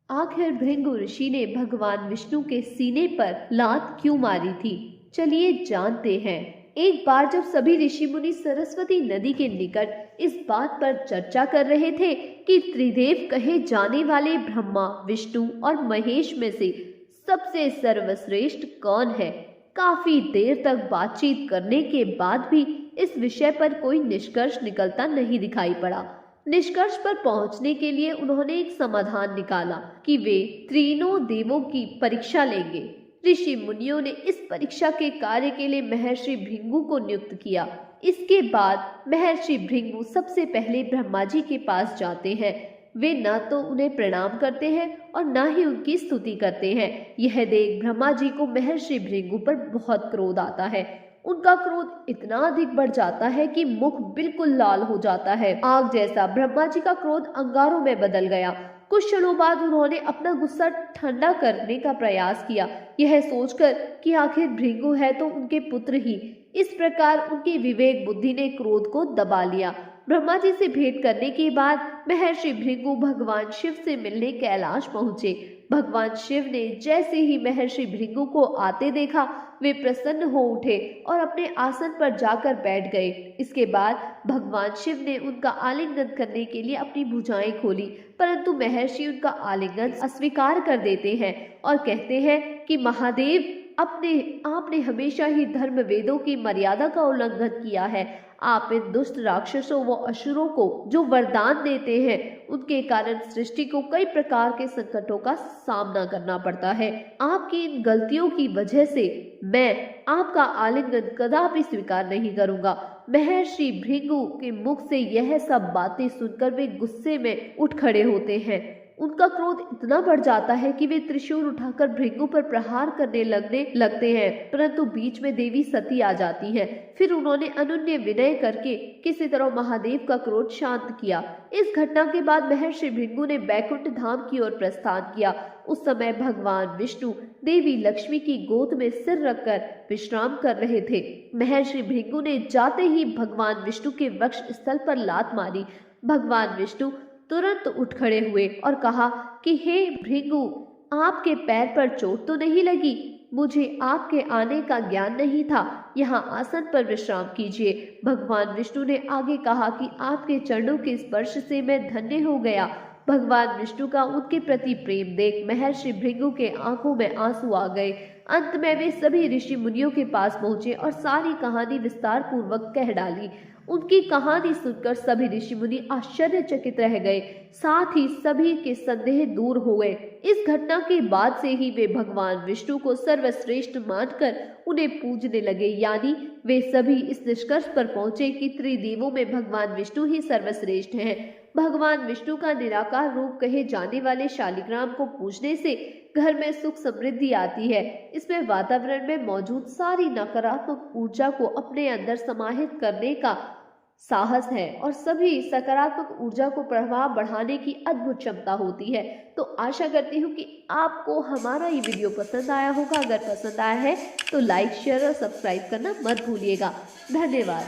आखिर भृगु ऋषि ने भगवान विष्णु के सीने पर लात क्यों मारी थी? चलिए जानते हैं। एक बार जब सभी ऋषि मुनि सरस्वती नदी के निकट इस बात पर चर्चा कर रहे थे कि त्रिदेव कहे जाने वाले ब्रह्मा, विष्णु और महेश में से सबसे सर्वश्रेष्ठ कौन है, काफी देर तक बातचीत करने के बाद भी इस विषय पर कोई निष्कर्ष निकलता नहीं दिखाई पड़ा। निष्कर्ष पर पहुंचने के लिए उन्होंने एक समाधान निकाला कि वे तीनों देवों की परीक्षा लेंगे। ऋषि मुनियों ने इस परीक्षा के कार्य के लिए महर्षि भृगु को नियुक्त किया। इसके बाद महर्षि भृगु सबसे पहले ब्रह्मा जी के पास जाते हैं। वे न तो उन्हें प्रणाम करते हैं और न ही उनकी स्तुति करते हैं। यह देख ब्रह्मा जी को महर्षि भृगु पर बहुत क्रोध आता है। उनका क्रोध इतना अधिक बढ़ जाता है कि मुख बिल्कुल लाल हो जाता है, आग जैसा। ब्रह्मा जी का क्रोध अंगारों में बदल गया। कुछ क्षणों बाद उन्होंने अपना गुस्सा ठंडा करने का प्रयास किया, यह सोचकर कि आखिर भृगु है तो उनके पुत्र ही। इस प्रकार उनकी विवेक बुद्धि ने क्रोध को दबा लिया। ब्रह्मा जी से भेंट करने के बाद महर्षि भृगु भगवान शिव से मिलने कैलाश पहुंचे। भगवान शिव ने जैसे ही महर्षि भृगु को आते देखा, वे प्रसन्न हो उठे और अपने आसन पर जाकर बैठ गए। इसके बाद भगवान शिव ने उनका आलिंगन करने के लिए अपनी भुजाएं खोली, परंतु महर्षि उनका आलिंगन अस्वीकार कर देते हैं और कहते हैं कि महादेव, आपने हमेशा ही धर्म वेदों की मर्यादा का उल्लंघन किया है। आप इन दुष्ट राक्षसों व असुरों को जो वरदान देते हैं, उनके कारण सृष्टि को कई प्रकार के संकटों का सामना करना पड़ता है। आपकी इन गलतियों की वजह से मैं आपका आलिंगन कदापि स्वीकार नहीं करूंगा। महर्षि भृगु के मुख से यह सब बातें सुनकर वे गुस्से में उठ खड़े होते हैं। उनका क्रोध इतना बढ़ जाता है कि वे त्रिशूल उठाकर भृगु पर प्रहार करने लगते हैं, परंतु बीच में देवी सती आ जाती हैं। फिर उन्होंने अनुनय विनय करके किसी तरह महादेव का क्रोध शांत किया। इस घटना के बाद महर्षि भृगु ने बैकुंठ धाम की ओर प्रस्थान किया। उस समय भगवान विष्णु देवी लक्ष्मी की गोद में सिर रखकर विश्राम कर रहे थे। महर्षि भृगु ने जाते ही भगवान विष्णु के वक्ष स्थल पर लात मारी। भगवान विष्णु तुरंत उठ खड़े हुए और कहा कि हे भृगु, आपके पैर पर चोट तो नहीं लगी? मुझे आपके आने का ज्ञान नहीं था। यहाँ आसन पर विश्राम कीजिए। भगवान विष्णु ने आगे कहा कि आपके चरणों के स्पर्श से मैं धन्य हो गया। भगवान विष्णु का उनके प्रति प्रेम देख महर्षि भृगु के आंखों में आंसू आ गए। अंत में वे सभी ऋषि मुनियों के पास पहुंचे और सारी कहानी विस्तार पूर्वक कह डाली। उनकी कहानी सुनकर सभी ऋषि मुनि आश्चर्यचकित रह गए, साथ ही सभी के संदेह दूर हो गए। इस घटना के बाद से ही वे भगवान विष्णु को सर्वश्रेष्ठ मानकर उन्हें पूजने लगे। यानी वे सभी इस निष्कर्ष पर पहुंचे कि त्रिदेवों में भगवान विष्णु ही सर्वश्रेष्ठ हैं। भगवान विष्णु का निराकार रूप कहे जाने वाले शालिग्राम को पूजने से घर में सुख समृद्धि आती है। इसमें वातावरण में मौजूद सारी नकारात्मक ऊर्जा को अपने अंदर समाहित करने का साहस है और सभी सकारात्मक ऊर्जा को प्रभाव बढ़ाने की अद्भुत क्षमता होती है। तो आशा करती हूँ कि आपको हमारा ये वीडियो पसंद आया होगा। अगर पसंद आया है तो लाइक, शेयर और सब्सक्राइब करना मत भूलिएगा। धन्यवाद।